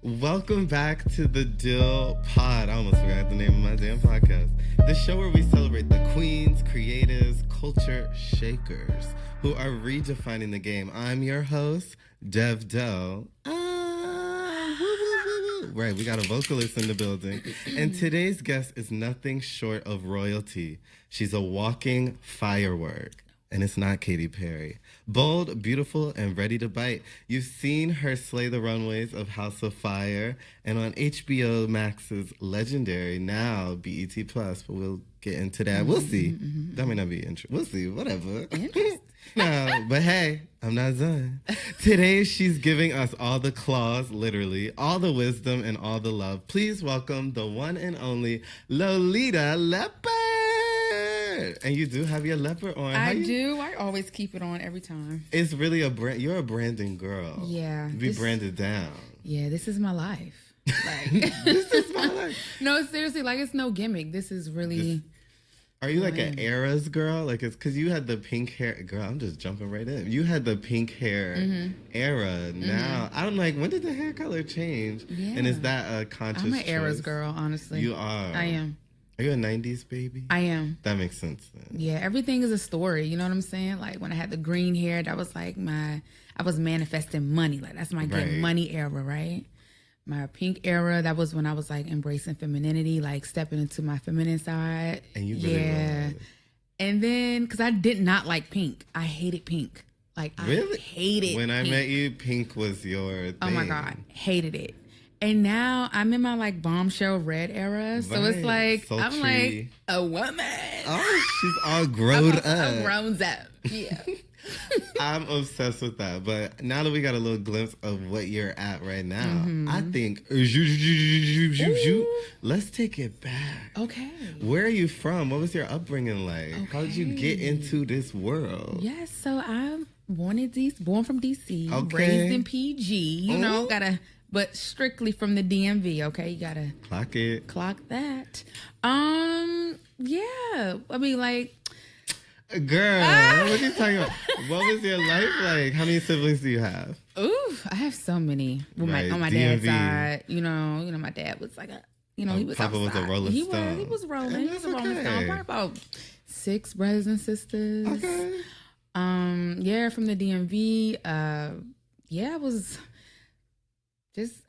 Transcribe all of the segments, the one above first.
Welcome back to the Dill Pod. I almost forgot the name of my damn podcast. The show where we celebrate the queens, creatives, culture shakers who are redefining the game. I'm your host, Dev Doe. Right, we got a vocalist in the building. And today's guest is nothing short of royalty. She's a walking firework. And it's not Katy Perry. Bold, beautiful, and ready to bite. You've seen her slay the runways of House of Fire and on HBO Max's legendary, now BET Plus, but we'll get into that. We'll see. That may not be interesting. We'll see. Whatever. No, but hey, I'm not done. Today, she's giving us all the claws, literally, all the wisdom and all the love. Please welcome the one and only Lolita Leopard. And you do have your leopard on. I do. I always keep it on every time. It's really a brand. You're a branding girl. Yeah. Be branded down. Yeah, this is my life. Like, this is my life. No, seriously, like it's no gimmick. This is really. Are you like an eras girl? Like it's because you had the pink hair. Girl, I'm just jumping right in. You had the pink hair era. Now, I'm like, when did the hair color change? Yeah. And is that a conscious I'm an choice? eras girl, honestly. You are. I am. Are you a 90s baby? I am. That makes sense then. Yeah, everything is a story. You know what I'm saying? Like when I had the green hair, that was like I was manifesting money. Like that's my get money era, right? My pink era, that was when I was like embracing femininity, like stepping into my feminine side. And you really were. And then, because I did not like pink. I hated pink. Like really? I hated When pink. I met you, pink was your thing. Oh my God. Hated it. And now I'm in my like bombshell red era. So it's like, sultry. I'm like a woman. Oh, she's all grown up. I'm grown up. Yeah. I'm obsessed with that. But now that we got a little glimpse of what you're at right now, I think, let's take it back. Okay. Where are you from? What was your upbringing like? Okay. How did you get into this world? Yes, so I'm born from DC, okay. Raised in PG. You know, but strictly from the DMV, okay? You gotta clock that. Yeah. I mean, like, girl, what are you talking about? What was your life like? How many siblings do you have? Ooh, I have so many. On my DMV. dad's side, you know, my dad was like he was Papa outside. was a Rolling Stone. He was rolling. He was a Rolling Stone. Probably about 6 brothers and sisters. Okay. Yeah, from the DMV. Yeah, I was.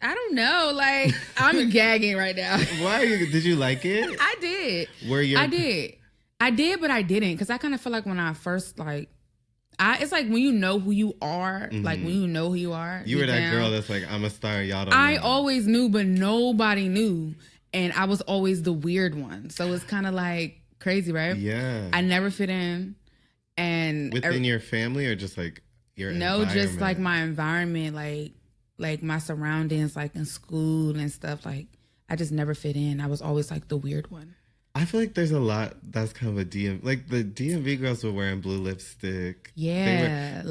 I don't know. Like, I'm gagging right now. Why? Did you like it? I did. I did, but I didn't. Because I kind of feel like when I first, like, it's like when you know who you are, like when you know who you are. You were that girl that's like, I'm a star, y'all don't know. I always knew, but nobody knew. And I was always the weird one. So it's kind of like crazy, right? Yeah. I never fit in. And within your family or just like your environment? Just like my environment, like my surroundings, like in school and stuff. Like I just never fit in. I was always like the weird one. I feel like there's a lot that's kind of a DMV. Like the DMV girls were wearing blue lipstick. Yeah,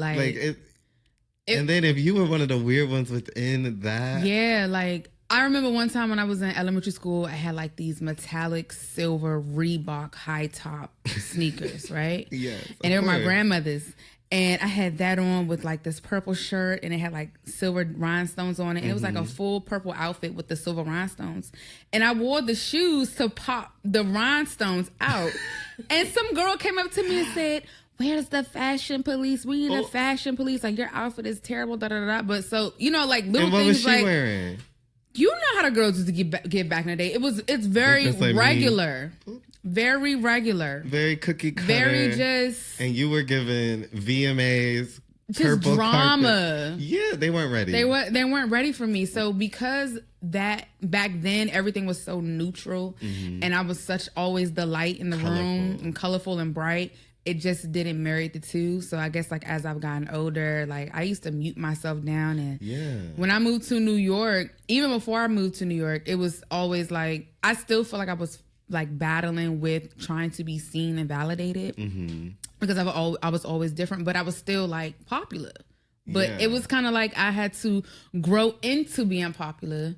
and then if you were one of the weird ones within that. Yeah, like I remember one time when I was in elementary school, I had like these metallic silver Reebok high top sneakers, right? Yes. And they were my grandmother's. And I had that on with like this purple shirt and it had like silver rhinestones on it. And it was like a full purple outfit with the silver rhinestones. And I wore the shoes to pop the rhinestones out. And some girl came up to me and said, "Where's the fashion police? We need a fashion police. Like your outfit is terrible, da da da." But so, you know, like little and what things was she like wearing? You know how the girls used to get back in the day. It's very like regular. Very regular. Very cookie cutter. Very just. And you were given VMAs. Just drama. Carpet. Yeah, they weren't ready. They weren't ready for me. So because that back then everything was so neutral and I was always the light in the room and colorful and bright, it just didn't marry the two. So I guess like as I've gotten older, like I used to mute myself down. And when I moved to New York, even before I moved to New York, it was always like, I still feel like I was like battling with trying to be seen and validated because I was always different, but I was still like popular. But it was kind of like I had to grow into being popular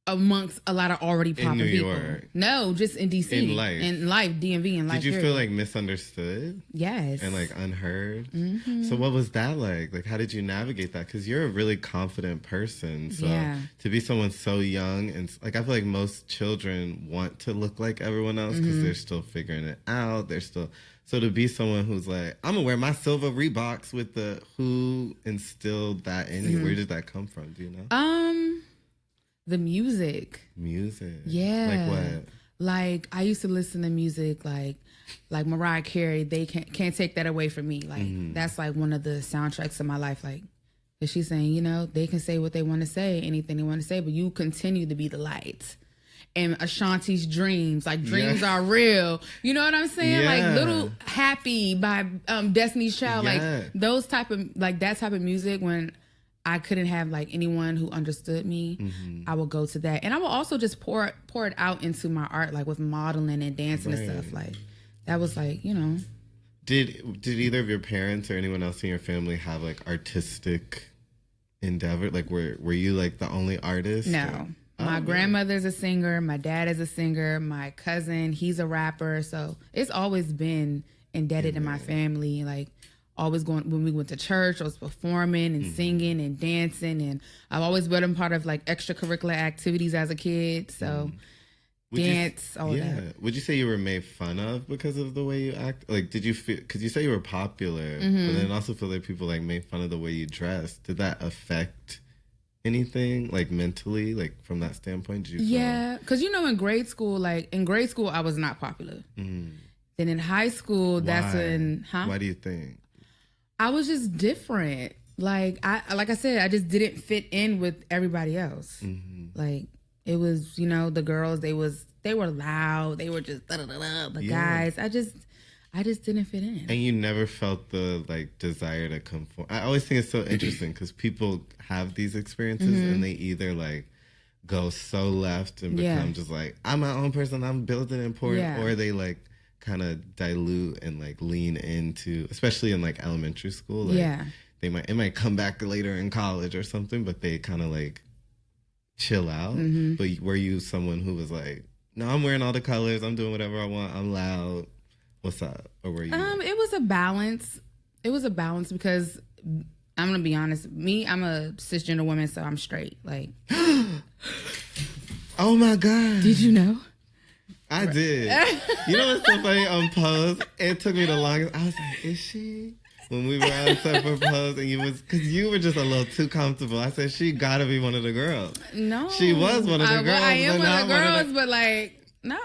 amongst a lot of already popular people. York. No, just in DC. In life, DMV in life. Did you period. feel like misunderstood? Yes. And like unheard? Mm-hmm. So what was that like? Like, how did you navigate that? Because you're a really confident person. So to be someone so young and like, I feel like most children want to look like everyone else because they're still figuring it out. So to be someone who's like, I'm gonna wear my silver Reeboks with who instilled that in you? Where did that come from? Do you know? The music. Music. Yeah. Like what? Like I used to listen to music like Mariah Carey. They can't take that away from me. Like that's like one of the soundtracks of my life. Like, cause she's saying, you know, they can say what they want to say, anything they want to say, but you continue to be the light. And Ashanti's Dreams, like dreams are real. You know what I'm saying? Yeah. Like Little Happy by Destiny's Child. Like those type of like that type of music when I couldn't have like anyone who understood me, I would go to that. And I would also just pour it out into my art, like with modeling and dancing and stuff. Like that was like, you know. Did either of your parents or anyone else in your family have like artistic endeavor? Like were you like the only artist? No. My grandmother's a singer. My dad is a singer. My cousin, he's a rapper. So it's always been indebted in my family. Like always going, when we went to church, I was performing and singing and dancing. And I've always been a part of like extracurricular activities as a kid. So all that. Would you say you were made fun of because of the way you act? Like, did you feel, because you say you were popular, but then also feel like people like made fun of the way you dressed. Did that affect anything like mentally, like from that standpoint? Did you feel... because you know in grade school I was not popular. Then in high school, that's when why do you think? I was just different. Like I said, I just didn't fit in with everybody else. Like it was, you know, the girls, they were loud, they were just da-da-da-da. The guys, I just didn't fit in. And you never felt the like desire to conform. I always think it's so interesting because people have these experiences and they either like go so left and become just like, I'm my own person, I'm building important, or they like kind of dilute and like lean into, especially in like elementary school. Like, it might come back later in college or something, but they kind of like chill out. But were you someone who was like, no, I'm wearing all the colors, I'm doing whatever I want, I'm loud? What's up? Or were you? It was a balance. It was a balance because I'm gonna be honest. I'm a cisgender woman, so I'm straight. Like, oh my god! Did you know? I did. You know what's so funny? On Pose, it took me the longest. I was like, is she? When we were on set for Pose, and because you were just a little too comfortable. I said she gotta be one of the girls. No, she was one of the girls. I am one of the girls, but like, no,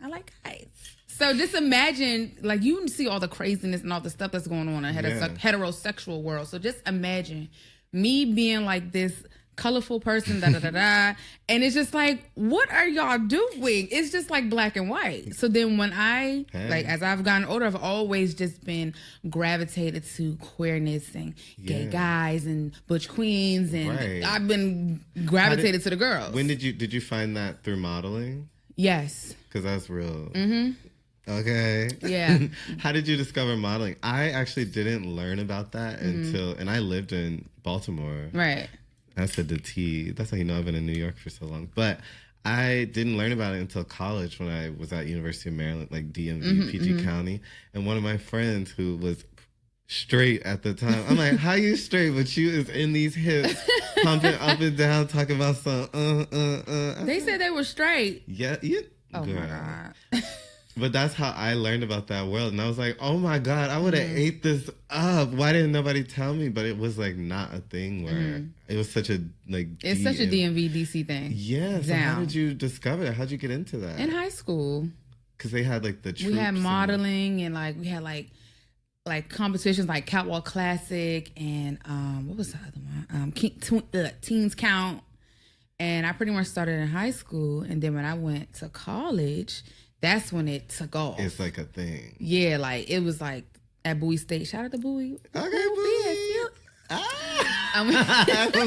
I like guys. So just imagine, like, you see all the craziness and all the stuff that's going on in the heterosexual world. So just imagine me being like this colorful person, and it's just like, what are y'all doing? It's just like black and white. So then when as I've gotten older, I've always just been gravitated to queerness and gay guys and butch queens, and I've been gravitated to the girls. When did you find that through modeling? Yes. Because that's real. Okay. Yeah. How did you discover modeling? I actually didn't learn about that and I lived in Baltimore. Right. That's the T. That's how you know I've been in New York for so long. But I didn't learn about it until college when I was at University of Maryland, like DMV, PG County. And one of my friends who was straight at the time, I'm like, how you straight? But you is in these hips, pumping up and down, talking about some, They said they were straight. Yeah. Oh, girl. my God. But that's how I learned about that world. And I was like, oh my God, I would have ate this up. Why didn't nobody tell me? But it was like not a thing where it was such a like... It's such a DMV, DC thing. Yeah. So how did you discover that? How'd you get into that? In high school. Because they had like the troops. We had modeling and like we had like competitions like Catwalk Classic and what was the other one? Teens Count. And I pretty much started in high school. And then when I went to college... That's when it took off. It's like a thing. Yeah, like it was like at Bowie State. Shout out to Bowie. Okay, Bowie. I'm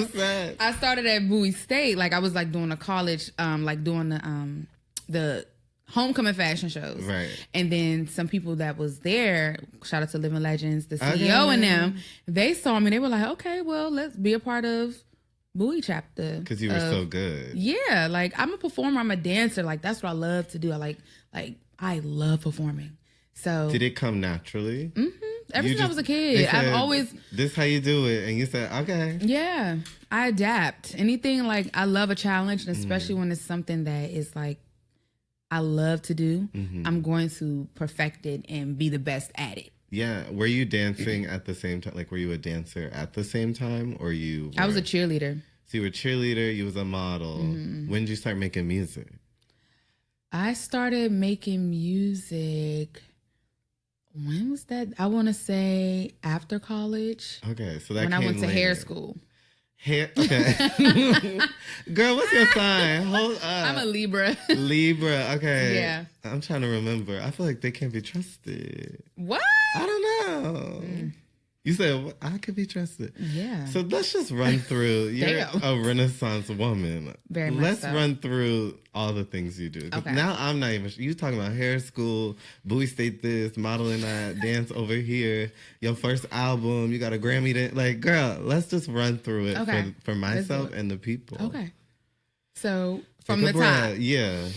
sad. I started at Bowie State. Like I was like doing a college, like doing the homecoming fashion shows. Right. And then some people that was there, shout out to Living Legends, the CEO and them, they saw me. They were like, okay, well, let's be a part of booby trapped the. Because you were so good. Yeah, like I'm a performer. I'm a dancer. Like that's what I love to do. I love performing. So did it come naturally? Ever since I was a kid, I've always. This how you do it, and you said okay. Yeah, I adapt. Anything like I love a challenge, and especially when it's something that is like I love to do. I'm going to perfect it and be the best at it. Yeah. Were you dancing at the same time? Like, were you a dancer at the same time, or you? I was a cheerleader. So you were a cheerleader. You was a model. When did you start making music? I started making music. When was that? I want to say after college. Okay, so that when came I went to later. hair school. Hair. Okay. Girl, what's your sign? Hold up. I'm a Libra. Libra. Okay. Yeah. I'm trying to remember. I feel like they can't be trusted. What? I don't know. You said I could be trusted. Yeah. So let's just run through. You're a Renaissance woman. Very much Let's so. run through all the things you do. Okay. Now I'm not even. You talking about hair school, Bowie State this, modeling that, dance over here. Your first album, you got a Grammy. Like, girl, let's just run through it for myself and the people. Okay. So from Take the a top. breath. Yeah.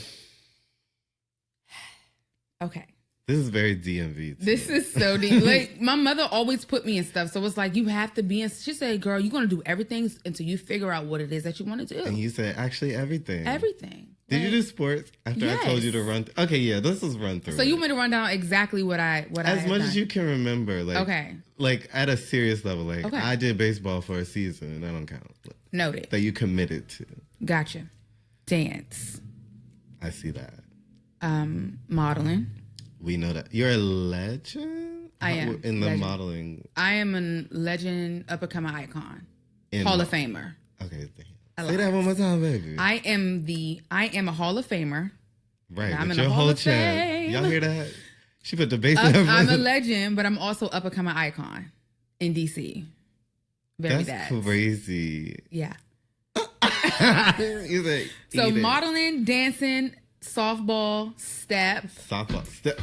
Okay. This is very DMV. This is so deep. Like my mother always put me in stuff, so it's like you have to be in. She said, "Girl, you're gonna do everything until you figure out what it is that you want to do." And you said actually everything. Everything. Did you do sports after I told you to run? Okay, yeah, this is run through. So you want me to run down exactly what I as much as you can remember, like like at a serious level, like I did baseball for a season, and that don't count. Noted. That you committed to. Gotcha. Dance. I see that. Modeling. We know that you're a legend. I am in the modeling. I am a legend, up and coming icon, Hall of Famer. Okay, say that one more time, baby. I am a Hall of Famer. Right, I'm with in your the Hall whole of chest. Fame. Y'all hear that? She put the bass in her I'm a voice. legend, but I'm also up and coming icon in DC. That's crazy. Yeah. You say, so modeling, dancing, softball, step. Step. Step.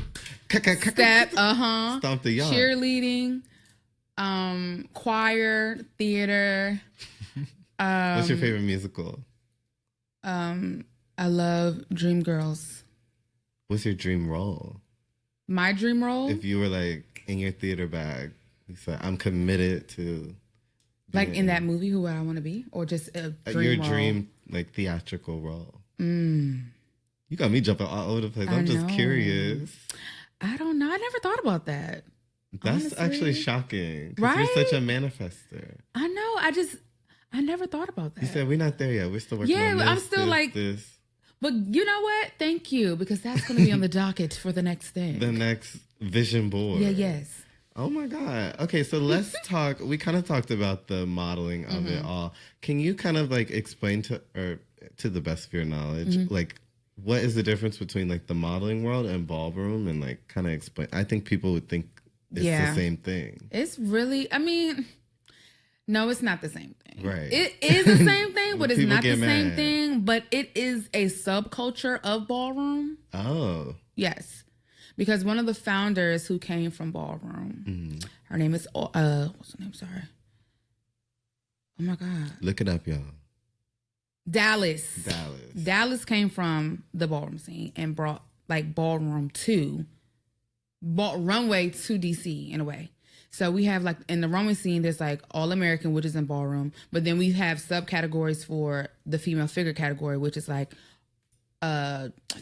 Stomp the yard. Cheerleading, choir, theater. What's your favorite musical? I love Dreamgirls. What's your dream role? My dream role? If you were like in your theater bag, you said, I'm committed to. Like in that movie, who would I want to be? Or just a dream your role? dream, like theatrical role. You got me jumping all over the place. I'm just curious. I don't know. I never thought about that. That's honestly. actually shocking. Right? You're such a manifester. I know. I never thought about that. You said we're not there yet. We're still working on this. Yeah, I'm still this. But you know what? Thank you, because that's going to be on the docket for the next thing. The next vision board. Yeah, yes. Oh my God. Okay, so let's talk. We kind of talked about the modeling of it all. Can you kind of like explain to the best of your knowledge, like what is the difference between like the modeling world and ballroom, and like kind of explain? I think people would think it's the same thing. It's really, no, it's not the same thing. Right. It is the same thing, but it's not the mad. same thing. But it is a subculture of ballroom. Oh. Yes. Because one of the founders who came from ballroom, her name is, what's her name? Sorry. Oh my God. Look it up, y'all. Dallas came from the ballroom scene and brought like runway to DC in a way. So we have like in the runway scene, there's like all American, which is in ballroom, but then we have subcategories for the female figure category, which is like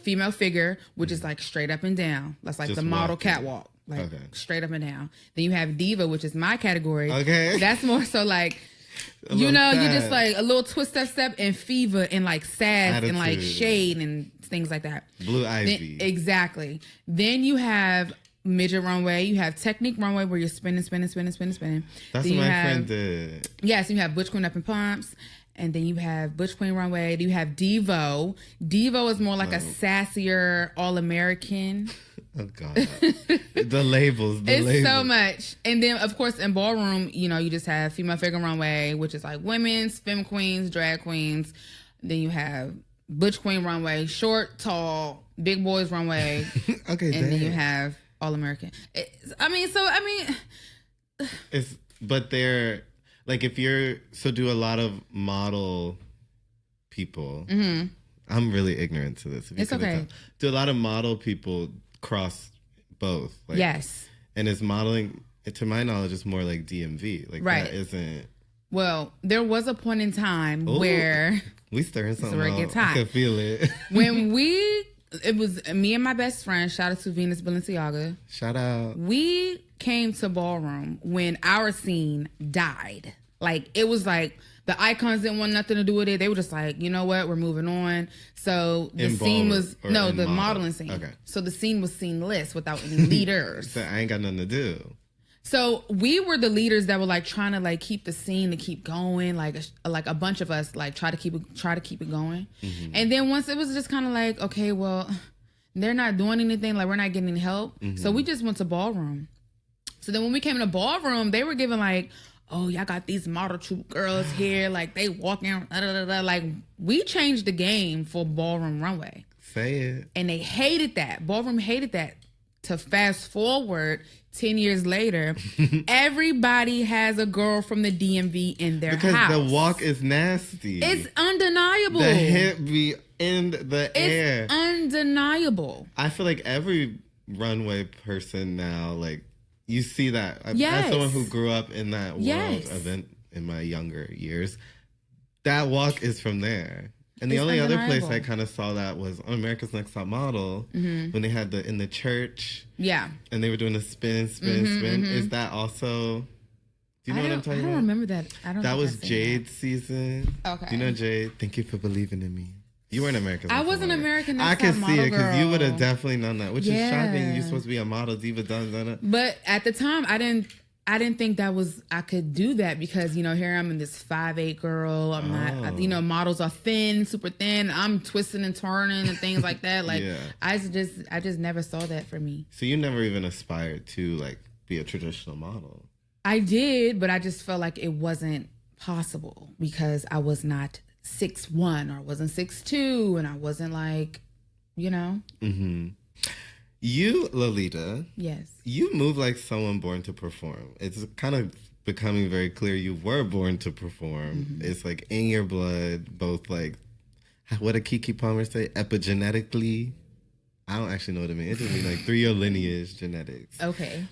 female figure, which is like straight up and down. That's like just the model catwalk, like straight up and down. Then you have diva, which is my category. Okay, that's more so like. You know, you just like a little twist step and fever and like sass and like shade and things like that. Blue Ivy. Exactly. Then you have midget runway. You have technique runway where you're spinning. That's what my friend did. Yes, you have butch queen up in pumps. And then you have butch queen runway. You have Devo. Devo is more like a sassier all-American. Oh, God. The labels. It's so much. And then, of course, in ballroom, you know, you just have female figure runway, which is like women's, femme queens, drag queens. Then you have butch queen runway, short, tall, big boys runway. Okay, and then you have all-American. But Like if do a lot of model people. Mm-hmm. I'm really ignorant to this. It's okay. Do a lot of model people cross both? Like, yes. And is modeling, to my knowledge, is more like DMV. Like that isn't. Well, there was a point in time where we stirring something where it gets hot. I can feel it. When it was me and my best friend. Shout out to Venus Balenciaga. Shout out. We came to ballroom when our scene died. Like it was like the icons didn't want nothing to do with it. They were just like, you know what, we're moving on. So the scene was the modeling scene. Okay. So the scene was sceneless without any leaders. So I ain't got nothing to do. So we were the leaders that were like trying to like keep the scene to keep going. Like a bunch of us like try to keep it going. Mm-hmm. And then once it was just kind of like, okay, well, they're not doing anything. Like we're not getting any help. Mm-hmm. So we just went to ballroom. So then when we came to ballroom, they were giving like, oh, y'all got these model troupe girls here. Like they walking, like we changed the game for ballroom runway. Say it. And they hated that. Ballroom hated that. To fast forward 10 years later, everybody has a girl from the DMV in their house. Because the walk is nasty. It's undeniable. The hip be in the air. It's undeniable. I feel like every runway person now, like, you see that. Yes. As someone who grew up in that world event in my younger years, that walk is from there. And the only other place I kind of saw that was on America's Next Top Model when they had in the church. Yeah. And they were doing a spin. Mm-hmm. Is that also? Do you know what I'm talking about? I don't remember that. That was Jade's season. Okay. Do you know Jade? Thank you for believing in me. You weren't America's Next Top Model. I wasn't American Next Top Model. I can see it because you would have girl. definitely known that, which is shocking. You're supposed to be a model, diva, done. But at the time, I didn't think I could do that because, you know, here I'm in this 5'8" girl. I'm not, you know, models are thin, super thin. I'm twisting and turning and things like that. Like, I just never saw that for me. So you never even aspired to like be a traditional model? I did, but I just felt like it wasn't possible because I was not 6'1" or I wasn't 6'2", and I wasn't like, you know. Mm-hmm. You, Lolita. Yes. You move like someone born to perform. It's kind of becoming very clear you were born to perform. Mm-hmm. It's like in your blood, both like, what did Keke Palmer say? Epigenetically. I don't actually know what it means. It just means like through your lineage, genetics. Okay.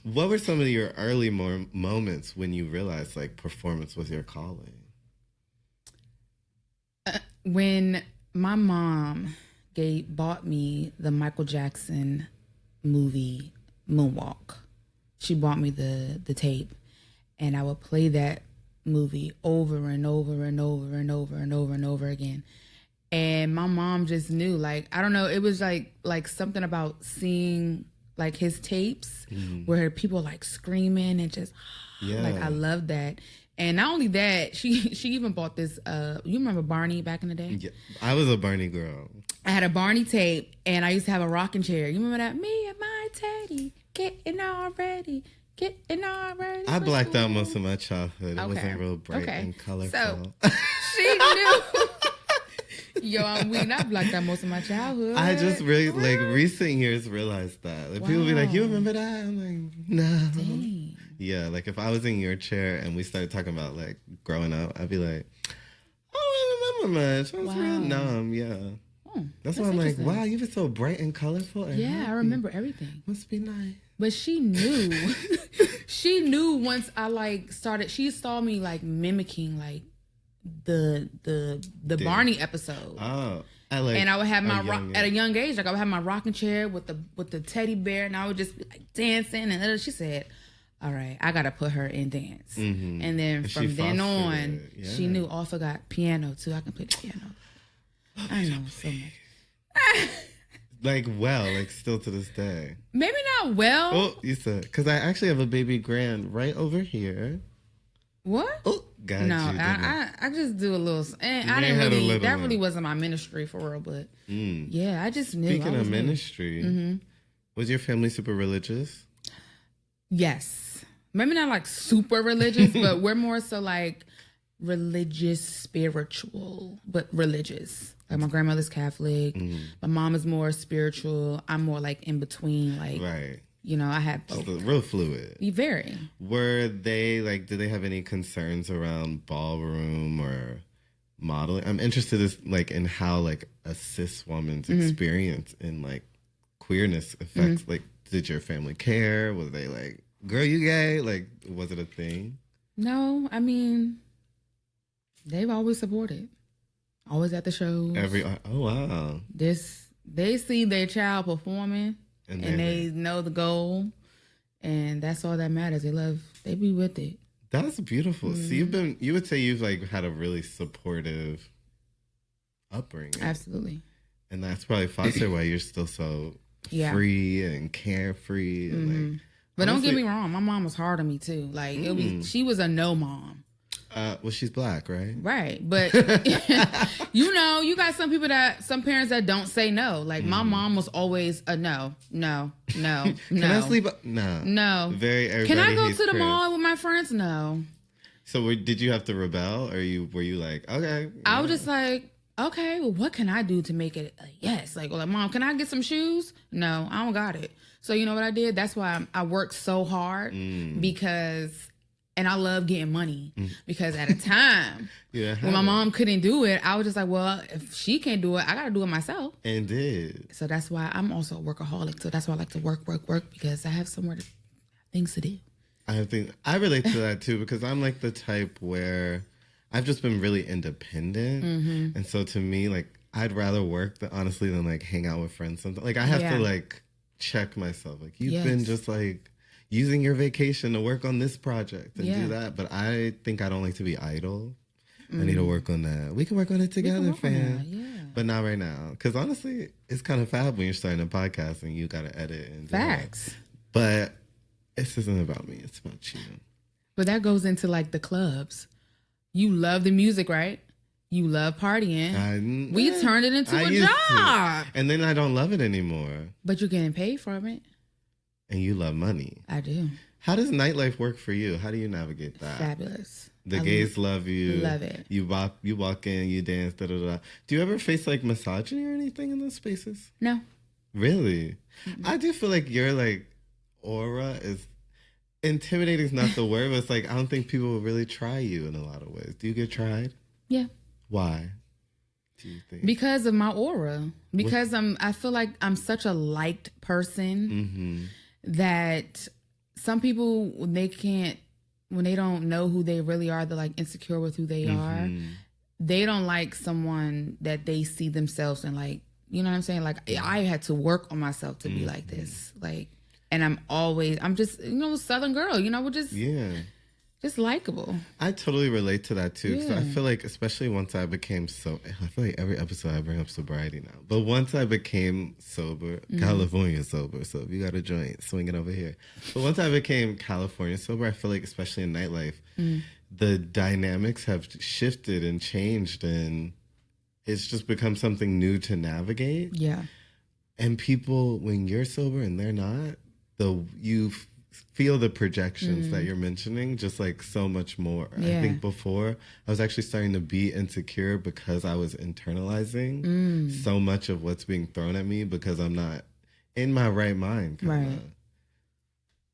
What were some of your early moments when you realized like performance was your calling? When my mom bought me the Michael Jackson movie Moonwalk. She bought me the tape, and I would play that movie over and over and over and over and over and over again. And my mom just knew, like, I don't know, it was like something about seeing like his tapes where people like screaming and just like I love that. And not only that, she even bought this. You remember Barney back in the day? Yeah, I was a Barney girl. I had a Barney tape, and I used to have a rocking chair. You remember that? Me and my Teddy getting all ready. I blacked out most of my childhood. It wasn't real bright and colorful. So she knew. Yo, I'm weak. I blacked out most of my childhood. I just really, like, recent years realized that. Like, people be like, you remember that? I'm like, no. Dang. Yeah, like, if I was in your chair and we started talking about, like, growing up, I'd be like, I don't remember much. I was real numb, That's why I'm like, wow, you were so bright and colorful. And happy. I remember everything. Must be nice. But she knew. She knew once I, like, started. She saw me, like, mimicking, like, the Barney episode. Oh, and I would have my at a young age, like I would have my rocking chair with the teddy bear, and I would just be like dancing. And she said, "All right, I gotta put her in dance." Mm-hmm. And then from then on, she knew. Also got piano too. I can play the piano. I know so much. like still to this day. Maybe not well. Oh, you said because I actually have a baby grand right over here. What? Oh, God. No, I just do a little. And I didn't really. That really wasn't my ministry for real, but yeah, I just knew. Speaking of ministry, was your family super religious? Yes, maybe not like super religious, but we're more so like religious, spiritual, but religious. Like my grandmother's Catholic, my mom is more spiritual. I'm more like in between, like right. You know, I had both. Real fluid. Very. Were they like, did they have any concerns around ballroom or modeling? I'm interested in how like a cis woman's experience in like queerness affects like, did your family care? Was they like, girl, you gay? Like, was it a thing? No, I mean, they've always supported. Always at the shows. Oh wow. They see their child performing and they know the goal, and that's all that matters. They be with it. That's beautiful. So you would say you've like had a really supportive upbringing. Absolutely. And that's probably fostered why you're still so free and carefree and like. But honestly, don't get me wrong, my mom was hard on me too. Like she was a no mom. Well, she's black, right? Right, but you know, you got some parents that don't say no. Like my mom was always a no. Can I sleep? No. Very. Can I go to the mall with my friends? No. So did you have to rebel, or were you like, okay? I was just like, okay, well, what can I do to make it a yes? Like, Mom, can I get some shoes? No, I don't got it. So you know what I did? That's why I worked so hard because. And I love getting money because at a time when my mom couldn't do it, I was just like, well, if she can't do it, I got to do it myself. And did. So that's why I'm also a workaholic. So that's why I like to work because I have things to do. I relate to that too because I'm like the type where I've just been really independent. And so to me, like, I'd rather work than like hang out with friends. Sometimes. Like I have to like check myself. Like you've been just like using your vacation to work on this project and do that. But I think I don't like to be idle. I need to work on that. We can work on it together, fam. But not right now. Because honestly, it's kind of fab when you're starting a podcast and you got to edit. And Facts. But this isn't about me. It's about you. But that goes into like the clubs. You love the music, right? You love partying. We turned it into a job. And then I don't love it anymore. But you're getting paid from it. And you love money. I do. How does nightlife work for you? How do you navigate that? Fabulous. The gays love you. Love it. You walk in, you dance, da da da. Do you ever face like misogyny or anything in those spaces? No. Really? I do feel like your like aura is intimidating. Is not the word, but it's like I don't think people will really try you in a lot of ways. Do you get tried? Yeah. Why? Do you think? Because of my aura. Because I feel like I'm such a liked person that some people when they don't know who they really are, they're like insecure with who they are. They don't like someone that they see themselves in, like, you know what I'm saying? Like I had to work on myself to be like this. Like, and I'm just, you know, Southern girl, you know, we're just likable. I totally relate to that too. Because I feel like, especially once I became I feel like every episode I bring up sobriety now. But once I became sober, California sober. So if you got a joint, swing it over here. But once I became California sober, I feel like, especially in nightlife, the dynamics have shifted and changed, and it's just become something new to navigate. Yeah. And people, when you're sober and they're not, you feel the projections that you're mentioning just like so much more. I think before I was actually starting to be insecure because I was internalizing so much of what's being thrown at me because I'm not in my right mind. Right.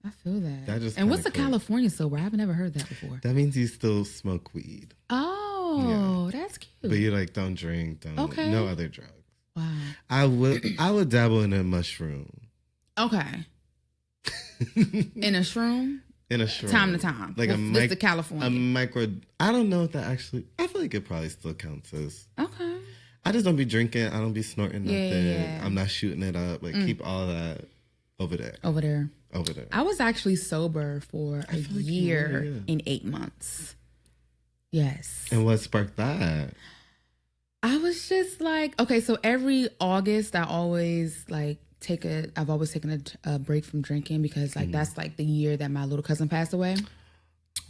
I feel that. And what's a California sober? I've never heard that before. That means you still smoke weed. Oh, that's cute. But you like don't drink, no other drugs. Wow. I would dabble in a mushroom. Okay. In a shroom? In a shroom. Time to time. Like this the California. A micro. I don't know if that actually. I feel like it probably still counts as. Okay. I just don't be drinking. I don't be snorting nothing. Yeah. I'm not shooting it up. Like keep all that over there. Over there. I was actually sober for a year and 8 months. Yes. And what sparked that? I was just like, okay, so every August I always like I've always taken a break from drinking because like that's like the year that my little cousin passed away.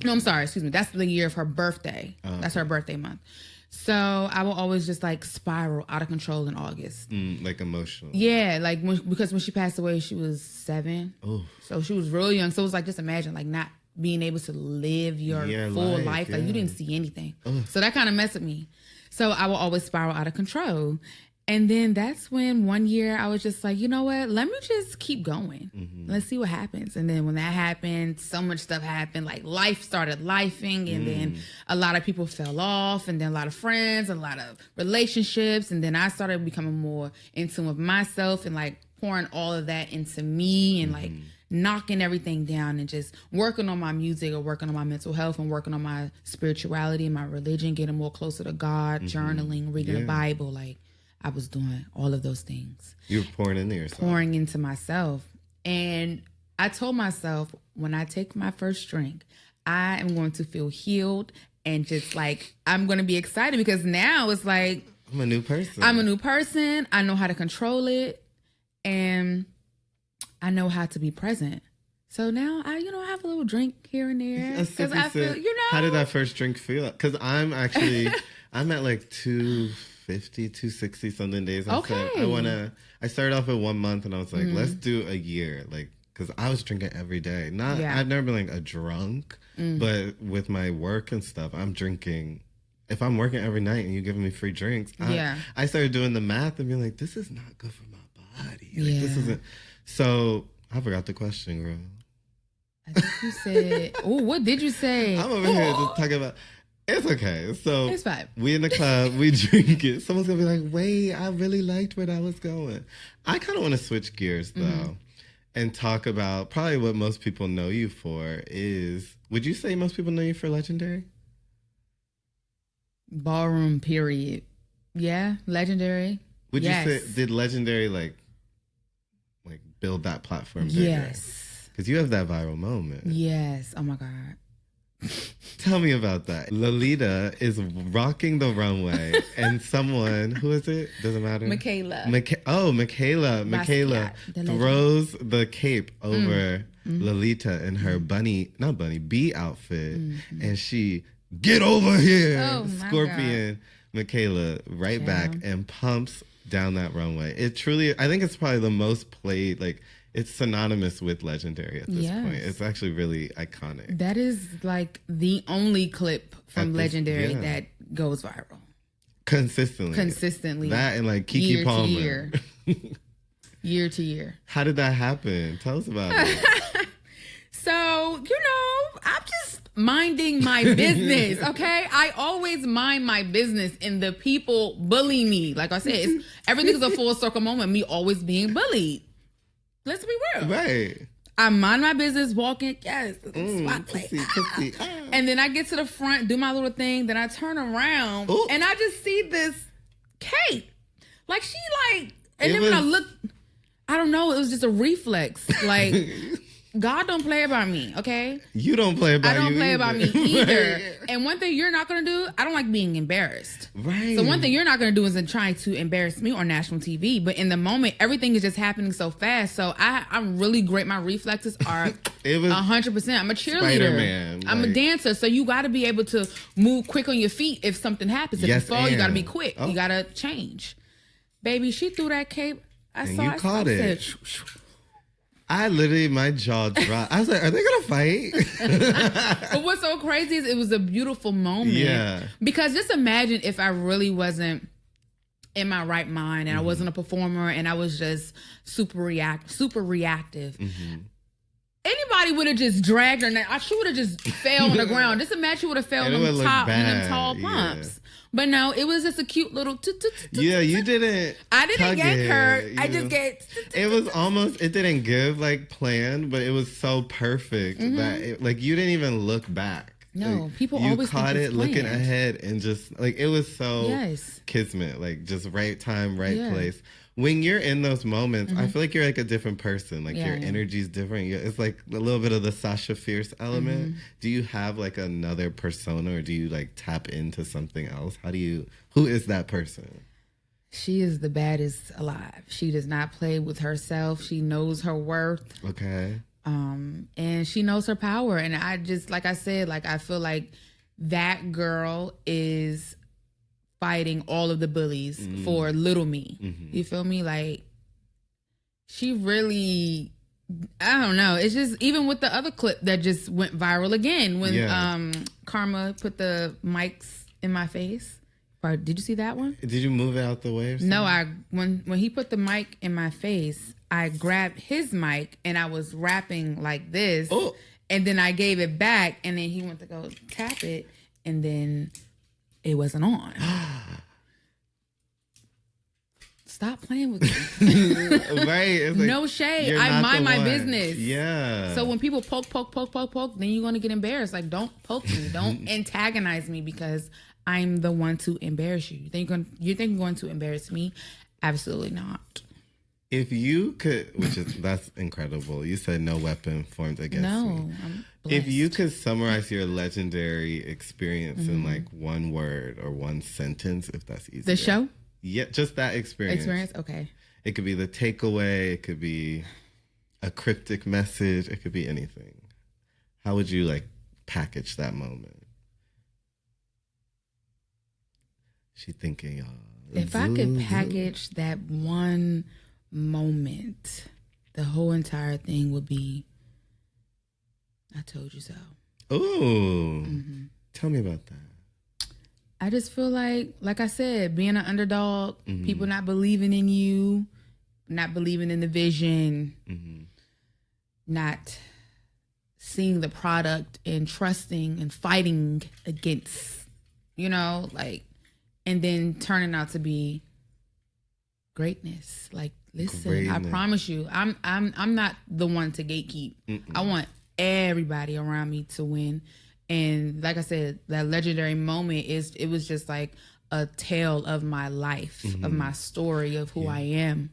No, I'm sorry, excuse me. That's the year of her birthday. That's her birthday month. So I will always just like spiral out of control in August. Like emotional. Yeah, like because when she passed away, she was 7. Oh. So she was real young. So it was like, just imagine like not being able to live your full life. Like you didn't see anything. So that kind of messed with me. So I will always spiral out of control. And then that's when one year I was just like, you know what? Let me just keep going. Let's see what happens. And then when that happened, so much stuff happened. Like life started lifing, and then a lot of people fell off, and then a lot of friends, a lot of relationships. And then I started becoming more in tune with myself and like pouring all of that into me and like knocking everything down and just working on my music or working on my mental health and working on my spirituality and my religion, getting more closer to God, journaling, reading the Bible. Like I was doing all of those things. You were pouring into yourself. Pouring into myself. And I told myself, when I take my first drink, I am going to feel healed and just like, I'm going to be excited because now it's like, I'm a new person. I know how to control it. And I know how to be present. So now I have a little drink here and there. Because I feel, How did that first drink feel? Because I'm at like 250, 260 something days. I started off with 1 month and I was like, let's do a year. Like, because I was drinking every day. I've never been like a drunk, but with my work and stuff, I'm drinking. If I'm working every night and you're giving me free drinks, I started doing the math and being like, this is not good for my body. Like, this isn't. So I forgot the question, girl. I think you said, what did you say? I'm over here just talking about, it's okay. So it's fine. We in the club, we drink it. Someone's going to be like, wait, I really liked where that was going. I kind of want to switch gears, though, and talk about probably what most people know you for is, would you say most people know you for Legendary? Ballroom, period. Yeah, Legendary. Would you say, did Legendary like build that platform bigger? Yes. Because you have that viral moment. Yes. Oh my God. Tell me about that. Lolita is rocking the runway and someone, who is it? Doesn't matter. Michaela. Michaela. Michaela throws the cape over Lolita in her bee outfit. And she, get over here. Scorpion Michaela right back and pumps down that runway. It truly, I think it's probably the most played, like it's synonymous with Legendary at this point. It's actually really iconic. That is like the only clip from Legendary that goes viral. Consistently. That and like Keke Palmer. Year to year. How did that happen? Tell us about it. So, I'm just minding my business, okay? I always mind my business and the people bully me. Like I said, everything is a full circle moment, me always being bullied. Let's be real. Right. I mind my business, walking, spotlight. And then I get to the front, do my little thing, then I turn around and I just see this cape. Like and then when I look, I don't know, it was just a reflex. Like, God don't play about me, okay? You don't play about me. I don't play about me either. Right. And one thing you're not going to do, I don't like being embarrassed. Right. So one thing you're not going to do is trying to embarrass me on national TV. But in the moment, everything is just happening so fast. So I'm really great. My reflexes are 100%. I'm a cheerleader. Spider-Man, I'm a dancer. So you got to be able to move quick on your feet if something happens. If you fall, you got to be quick. You got to change. Baby, she threw that cape. You caught it. I literally, my jaw dropped. I was like, are they going to fight? But what's so crazy is it was a beautiful moment. Yeah. Because just imagine if I really wasn't in my right mind and I wasn't a performer and I was just super reactive. Anybody would have just dragged her. She would have just fell on the ground. Just imagine she would have fell on them tall pumps. But no, it was just a cute little... you didn't... I didn't get hurt. I just get... It was almost... It didn't give, like, planned, but it was so perfect that, you didn't even look back. No, people always think caught it's it looking ahead and just, it was so kismet. Just right time, right place. When you're in those moments, I feel like you're, a different person. Your energy's different. It's, a little bit of the Sasha Fierce element. Do you have, another persona, or do you, tap into something else? Who is that person? She is the baddest alive. She does not play with herself. She knows her worth. Okay. And she knows her power. And I just, like I said, I feel like that girl is fighting all of the bullies for little me. You feel me? She really, I don't know. It's just, even with the other clip that just went viral again when Karma put the mics in my face. Part. Did you see that one? Did you move it out the way or something? No, when he put the mic in my face, I grabbed his mic and I was rapping like this. Oh. And then I gave it back, and then he went to go tap it, and then it wasn't on. Stop playing with me. Right. It's like, no shade. I mind my business. Yeah. So when people poke, then you're going to get embarrassed. Like, don't poke me. Don't antagonize me because I'm the one to embarrass you. You think you're going to embarrass me? Absolutely not. If you could, that's incredible. You said no weapon formed against me. I'm blessed. If you could summarize your legendary experience in like one word or one sentence, if that's easy. The show? Yeah, just that experience. Okay. It could be the takeaway. It could be a cryptic message. It could be anything. How would you like package that moment? She thinking, y'all. If I could package that one moment, the whole entire thing would be, I told you so. Oh, tell me about that. I just feel like I said, being an underdog, people not believing in you, not believing in the vision, not seeing the product and trusting and fighting against, and then turning out to be greatness. Like, listen, I promise you, I'm not the one to gatekeep. I want everybody around me to win. And like I said, that legendary moment it was just like a tale of my life, of my story, of who I am.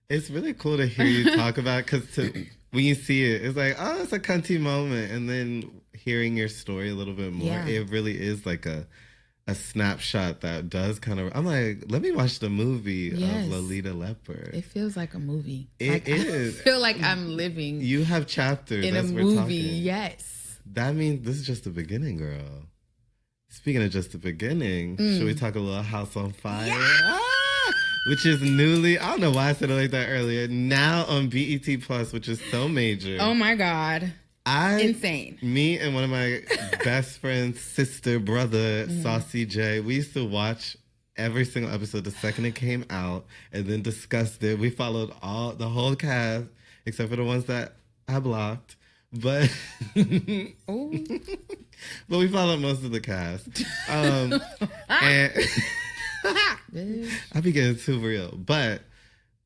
It's really cool to hear you talk about, because when you see it, it's like, oh, it's a cunty moment. And then hearing your story a little bit more, it really is like a snapshot that does kind of, I'm like, let me watch the movie of Lolita Leopard. It feels like a movie. It is. I feel like I'm living. You have chapters. In That's a what movie, we're talking. yes. That means this is just the beginning, girl. Speaking of just the beginning, should we talk a little House on Fire? Yeah! Which is newly, I don't know why I said it like that earlier, now on BET Plus, which is so major. Oh my God. Insane. Me and one of my best friends, sister, brother, Saucy J, we used to watch every single episode the second it came out and then discussed it. We followed the whole cast, except for the ones that I blocked. But but we followed most of the cast. And I be getting too real. But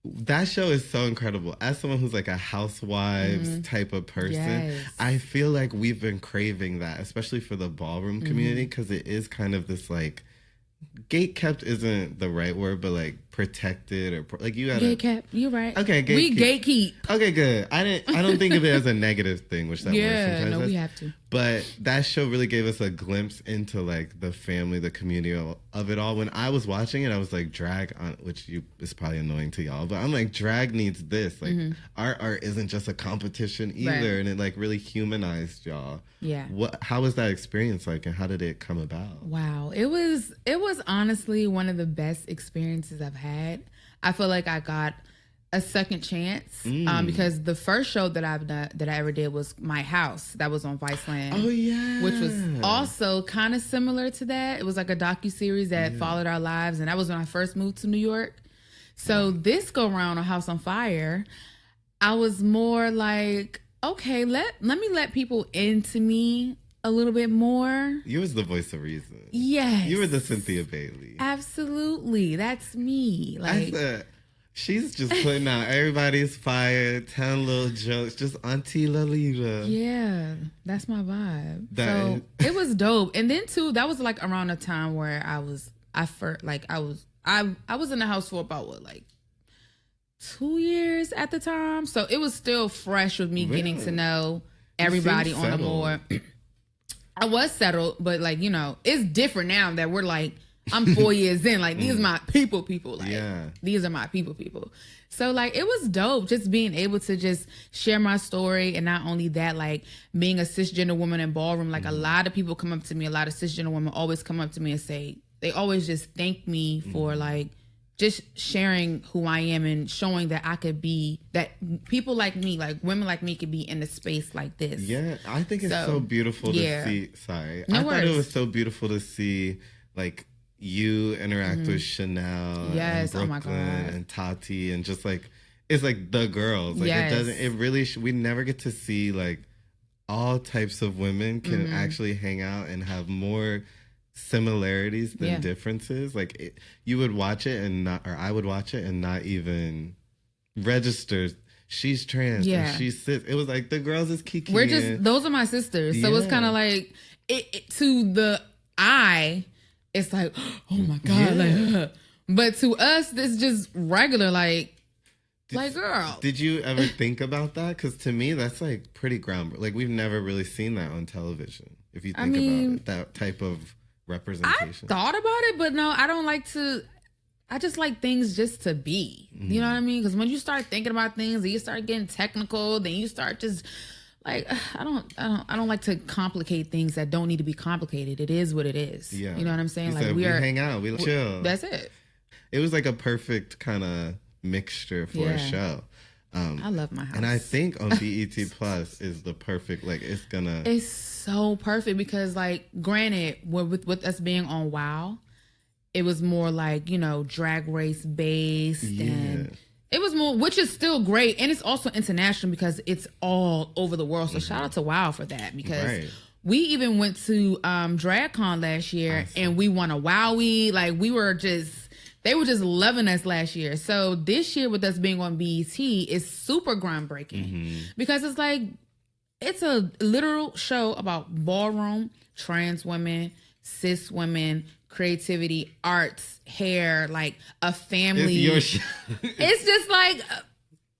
that show is so incredible. As someone who's like a housewives type of person, I feel like we've been craving that, especially for the ballroom community, because it is kind of this like, gate kept isn't the right word, but like protected or like you gotta gatekept. You're right. Okay, we gatekeep. Okay, good. I don't think of it as a negative thing, which that word sometimes no, has. we have to. But that show really gave us a glimpse into like the family, the community of it all. When I was watching it, I was like, drag on, which is probably annoying to y'all, but I'm like, drag needs this. Like our art isn't just a competition either, right. And it like really humanized y'all. Yeah. How was that experience like, and how did it come about? Wow, it was honestly one of the best experiences I've had. I feel like I got a second chance because the first show that I ever did was My House, that was on Viceland. Oh yeah, which was also kind of similar to that. It was like a docuseries that followed our lives, and that was when I first moved to New York. So this go round on House on Fire, I was more like, okay, let me let people into me a little bit more. You was the voice of reason. Yes. You were the Cynthia Bailey. Absolutely. That's me. Like, she's just putting out everybody's fire, telling little jokes, just Auntie Lolita. Yeah, that's my vibe. So it was dope. And then too, that was like around a time where I was in the house for about 2 years at the time. So it was still fresh with me getting to know everybody on the board. I was settled, but it's different now that we're like, I'm 4 years in. Like, these are my people. Like, these are my people. So, it was dope just being able to just share my story. And not only that, being a cisgender woman in ballroom, a lot of people come up to me, a lot of cisgender women always come up to me and say, they always just thank me for, just sharing who I am and showing that I could be, that people like me, women like me could be in a space like this. Yeah, I think it's so beautiful to see. Sorry. I thought it was so beautiful to see, you interact with Chanel Yes, and oh my Brooklyn God. and Tati and just like it's like the girls. Like Yes. it doesn't. It really. We never get to see like all types of women can actually hang out and have more similarities than differences. Like you would watch it and not, or I would watch it and not even register. She's trans. And she's cis. It was like the girls is kiki. We're just those are my sisters. So it's kind of like it to the eye. It's like, oh my God, like, but to us, it's just regular, like girl. Did you ever think about that? Because to me, that's like pretty groundbreaking. Like we've never really seen that on television. If you think about it, that type of representation. I thought about it, but no, I don't like to. I just like things just to be. You know what I mean? Because when you start thinking about things and you start getting technical, then you start just. Like I don't like to complicate things that don't need to be complicated. It is what it is. Yeah. You know what I'm saying? Like we hang out, we chill. That's it. It was like a perfect kind of mixture for a show. I love my house. And I think on BET Plus is the perfect, like it's so perfect because like granted with us being on WOW, it was more like, you know, Drag Race based and it was more, which is still great. And it's also international because it's all over the world. So shout out to WOW for that because we even went to DragCon last year and we won a WOWie. Like they were just loving us last year. So this year with us being on BET is super groundbreaking because it's like, it's a literal show about ballroom, trans women, cis women, creativity, arts, hair, like a family. It's your It's just like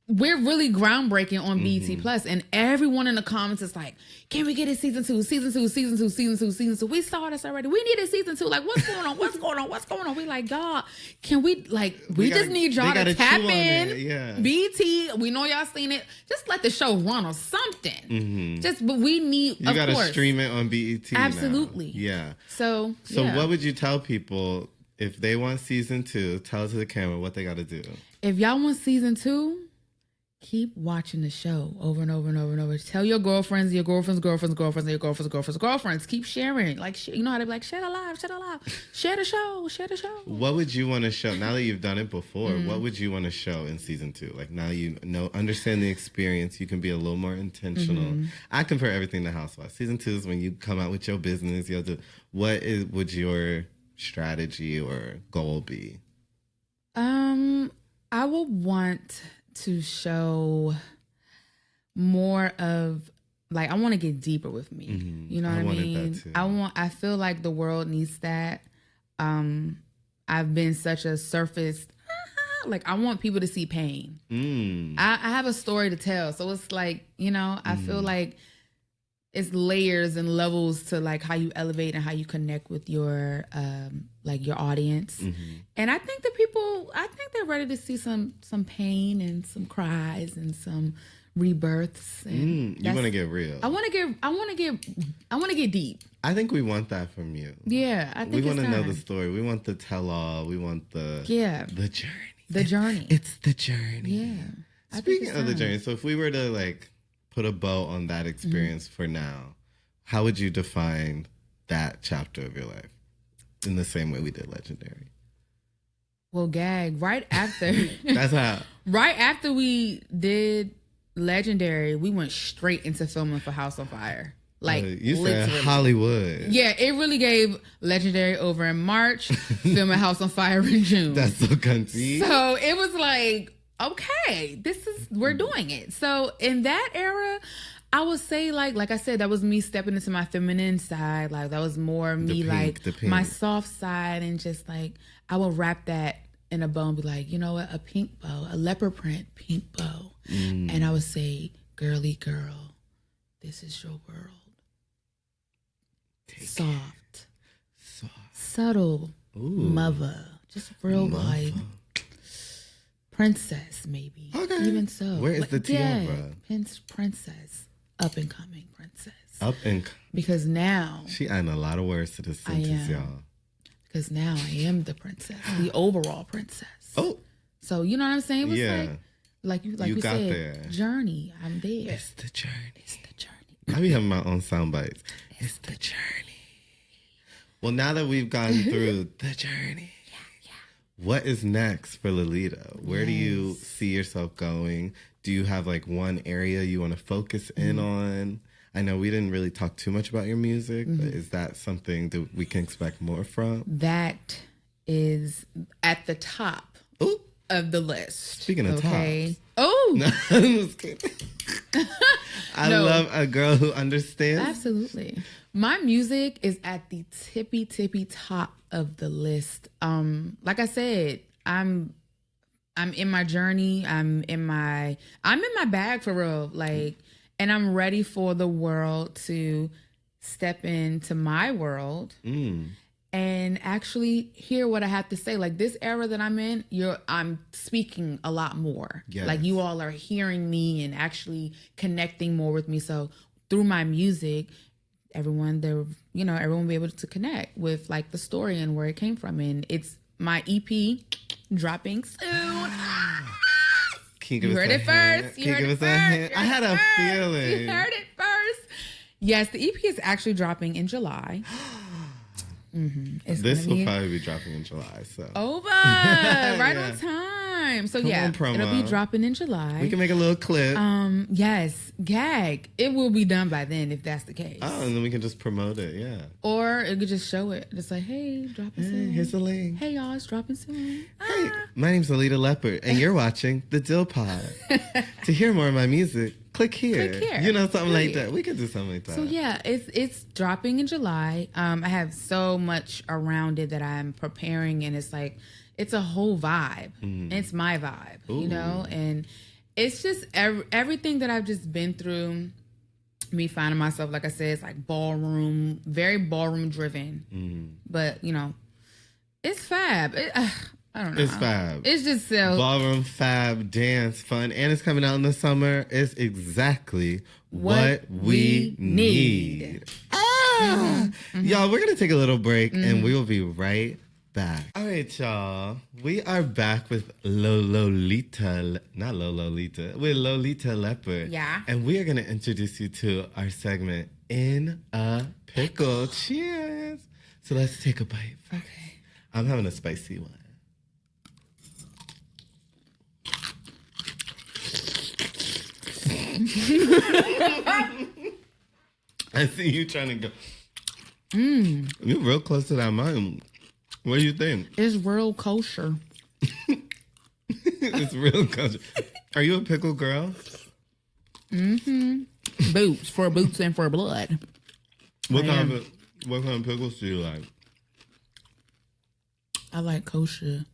we're really groundbreaking on BET Plus, and everyone in the comments is like, "Can we get a season 2? Season 2? Season 2? Season 2? Season 2? We saw this already. We need a season 2. Like, what's going on? What's going on? What's going on?" We like, God, can we like? We just need y'all to tap in. Yeah. BET, we know y'all seen it. Just let the show run or something. But we need. You got to stream it on BET. Absolutely. Now. Yeah. So what would you tell people if they want season 2? Tell to the camera what they got to do. If y'all want season 2. Keep watching the show over and over and over and over. Tell your girlfriends, your girlfriends, girlfriends, girlfriends, and your girlfriends, girlfriends, girlfriends. Keep sharing. Like, you know how to be like, share it live, share it live. Share the show, share the show. What would you want to show? Now that you've done it before, what would you want to show in season 2? Like, now you know, understand the experience. You can be a little more intentional. I compare everything to Housewives. Season 2 is when you come out with your business. You have to, would your strategy or goal be? I would want to show more of like I want to get deeper with me. You know what I mean? That too. I feel like the world needs that. I've been such a surface like I want people to see pain. I have a story to tell. So it's like, you know, I feel like it's layers and levels to like how you elevate and how you connect with your like your audience. And I think they're ready to see some pain and some cries and some rebirths. And you want to get real. I want to get deep. I think we want that from you. Yeah, I think we want to know the story. We want the tell all. We want the journey. The journey. It's the journey. Yeah. Speaking of the journey, so if we were to like put a bow on that experience for now, how would you define that chapter of your life in the same way we did Legendary? Well, gag, right after that's how right after we did Legendary, we went straight into filming for House on Fire. Like you said Hollywood. Yeah, it really gave Legendary over in March, filming House on Fire in June. That's so cunty. So it was like, okay, we're doing it. So in that era, I would say like I said, that was me stepping into my feminine side. Like that was more me my soft side, and just like I would wrap that in a bow and be like, you know what, a pink bow, a leopard print pink bow. And I would say, girly girl, this is your world. Soft, subtle, mother, just real like princess, maybe. Okay. Even so. Where is the tiara? Princess. Up and coming princess. Because now she adding a lot of words to this sentence, y'all. Because now I am the princess, the overall princess. Oh. So you know what I'm saying? It was like you we got said, there. Journey. I'm there. It's the journey. I be having my own sound bites. It's the journey. Well, now that we've gone through the journey, what is next for Lolita? Where do you see yourself going? Do you have like one area you want to focus in on? I know we didn't really talk too much about your music, but is that something that we can expect more from? That is at the top of the list. Speaking of tops. Oh. No, I'm just kidding. I love a girl who understands. Absolutely. My music is at the tippy top of the list. Like I said, I'm in my journey. I'm in my bag for real. Like, and I'm ready for the world to step into my world and actually hear what I have to say. Like this era that I'm in, I'm speaking a lot more. Yes. Like you all are hearing me and actually connecting more with me. So through my music, everyone will be able to connect with like the story and where it came from. And it's my EP dropping soon. You heard it first. You heard it first. I had a feeling. You heard it first. Yes, the EP is actually dropping in July. This will probably be dropping in July. So right on time. So it'll be dropping in July. We can make a little clip. Yes, gag. It will be done by then if that's the case. Oh, and then we can just promote it. Yeah. Or it could just show it. Just like, hey, dropping soon. Here's the link. Hey y'all, it's dropping soon. Hey, my name's Lolita Leopard, and you're watching the Dill Pod. To hear more of my music, click here. You know, something like that. We could do something like that. So yeah, it's dropping in July. I have so much around it that I'm preparing, and it's like it's a whole vibe. It's my vibe, you know, and it's just everything that I've just been through. Me finding myself, like I said, it's like very ballroom driven. But you know, it's fab. I don't know. It's fab. It's just so ballroom, fab, dance, fun, and it's coming out in the summer. It's exactly what we need. Y'all, we're gonna take a little break and we will be right back. All right, y'all. We are back with Lolita Leopard. Yeah. And we are gonna introduce you to our segment In a Pickle. Cheers. So let's take a bite. Okay. I'm having a spicy one. I see you trying to go. You're real close to that mic. What do you think? It's real kosher. It's real kosher. Are you a pickle girl? Boots for boots and for blood. What kind of pickles do you like? I like kosher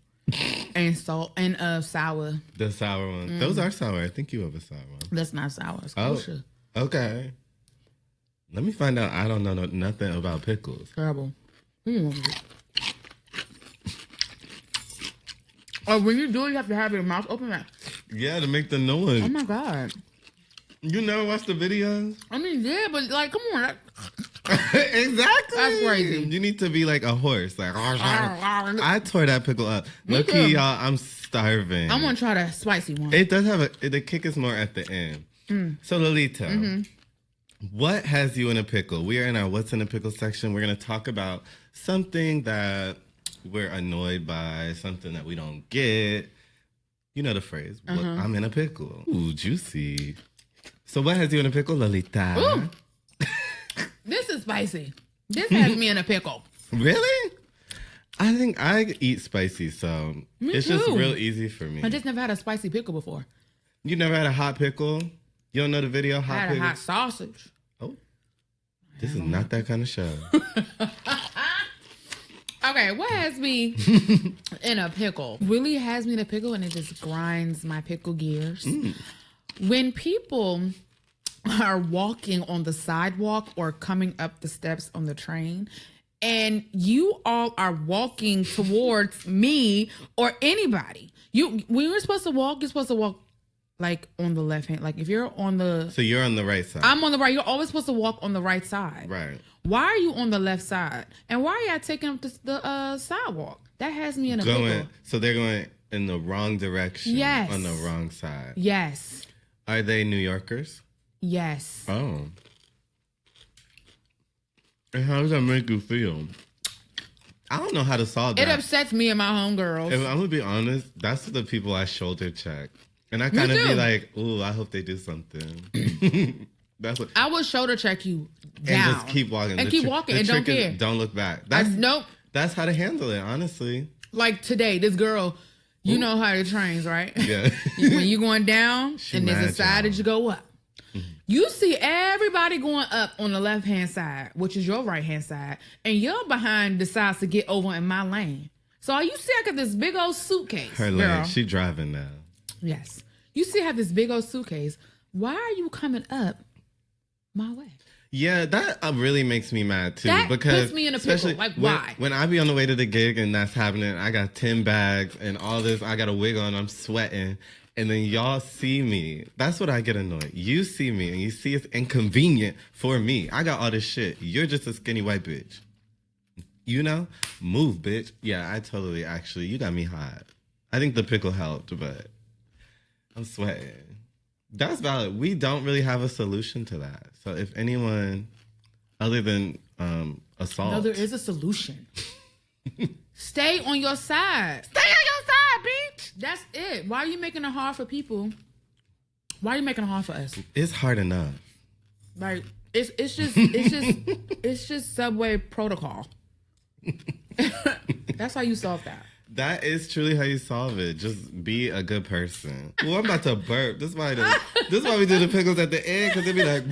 and salt and sour. The sour one. Those are sour. I think you have a sour one. That's not sour. It's kosher. Okay. Let me find out. I don't know nothing about pickles. Terrible. Oh, when you do it, you have to have your mouth open. Yeah, to make the noise. Oh my God. You never watched the videos? I mean, yeah, but like, come on. Exactly. That's crazy. You need to be like a horse. Like, I tore that pickle up. Look here, y'all. I'm starving. I'm gonna try the spicy one. It does have the kick is more at the end. So Lolita, what has you in a pickle? We are in our What's in a Pickle section. We're gonna talk about something that we're annoyed by, something that we don't get. You know the phrase. Well, I'm in a pickle. Ooh, juicy. So what has you in a pickle, Lolita? Ooh. This is spicy. This has me in a pickle. Really? I think I eat spicy, so it's just real easy for me. I just never had a spicy pickle before. You never had a hot pickle? You don't know the video Hot I had Pickle? a hot sausage. Oh, this is not that kind of show. Okay, what has me in a pickle? Really has me in a pickle, and it just grinds my pickle gears. When people are walking on the sidewalk or coming up the steps on the train, and you all are walking towards me or anybody, when you're supposed to walk, you're supposed to walk like on the left hand. Like if you're on the... So you're on the right side. I'm on the right. You're always supposed to walk on the right side. Right. Why are you on the left side? And why are y'all taking up the sidewalk? That has me in a pickle. So they're going in the wrong direction. Yes. On the wrong side. Yes. Are they New Yorkers? Yes. Oh. And how does that make you feel? I don't know how to solve that. It upsets me and my homegirls. If I'm gonna be honest, that's the people I shoulder check, and I kind of be like, "Ooh, I hope they do something." That's what I would shoulder check you down and just keep walking and keep walking and don't care. Don't look back. Nope. That's how to handle it, honestly. Like today, this girl, you know how the trains, right? Yeah. When you're going down and there's a side that you go up. You see everybody going up on the left-hand side, which is your right-hand side, and your behind decides to get over in my lane. So all you see, I got this big old suitcase. Her lane. She driving now. Yes. You see I have this big old suitcase. Why are you coming up my way? Yeah, that really makes me mad too. That because puts me in a pickle. Like, why? When I be on the way to the gig and that's happening, I got 10 bags and all this. I got a wig on. I'm sweating. And then y'all see me. That's what I get annoyed. You see me and you see it's inconvenient for me. I got all this shit. You're just a skinny white bitch. You know? Move, bitch. Yeah, I totally, actually, you got me hot. I think the pickle helped, but I'm sweating. That's valid. We don't really have a solution to that. So if anyone, other than assault. No, there is a solution. Stay on your side. Stay on your side, bitch. That's it. Why are you making it hard for people? Why are you making it hard for us? It's hard enough. Like it's just subway protocol. That's how you solve that. That is truly how you solve it. Just be a good person. Well, I'm about to burp. This is why we do the pickles at the end, because they be like,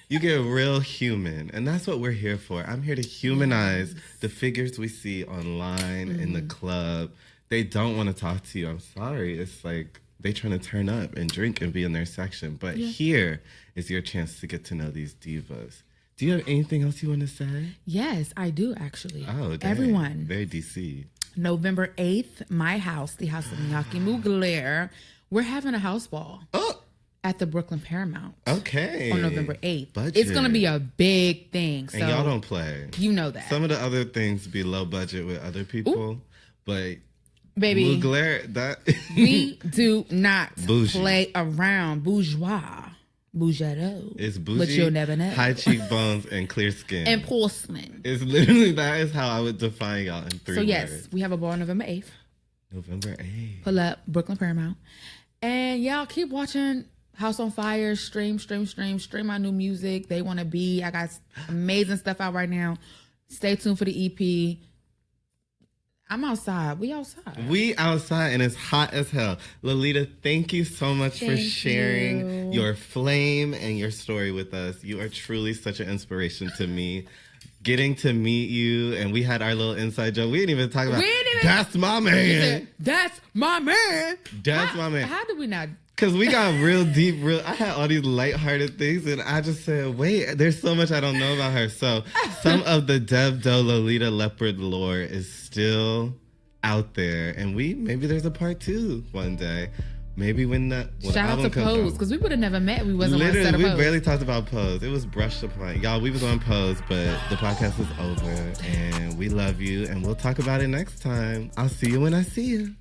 you get real human. And that's what we're here for. I'm here to humanize the figures we see online, in the club. They don't want to talk to you. I'm sorry. It's like they trying to turn up and drink and be in their section. But here is your chance to get to know these divas. Do you have anything else you want to say? Yes, I do, actually. Oh, dang. Everyone. Very DC. November 8th, my house, the house of Nyaki Mugler. We're having a house ball. Oh. At the Brooklyn Paramount. Okay. On November 8th. Budget. It's going to be a big thing. So and y'all don't play. You know that. Some of the other things be low budget with other people. But baby, Mugler, that we do not play around. Bourgeois. Bourgeois. It's bougie, but you'll never know. High cheekbones and clear skin. And porcelain. It's literally, that is how I would define y'all in 3 words. So yes, we have a ball November 8th. November 8th. Pull up, Brooklyn Paramount. And y'all keep watching House on Fire. Stream my new music. They Want to Be. I got amazing stuff out right now. Stay tuned for the EP. I'm outside. We outside and it's hot as hell. Lolita, thank you so much for sharing your flame and your story with us. You are truly such an inspiration to me. Getting to meet you, and we had our little inside joke. We didn't even talk about that's my man. That's my man. That's my man. How did we not? Because we got real deep, I had all these lighthearted things, and I just said, wait, there's so much I don't know about her. So some of the Dev Doe Lolita Leopard lore is still out there, and maybe there's a part 2 one day. Maybe when shout out to Pose, because we would have never met. We wasn't on set of we Pose. barely talked about Pose. It was brushed upon. Y'all, we was on Pose, but the podcast is over, and we love you, and we'll talk about it next time. I'll see you when I see you.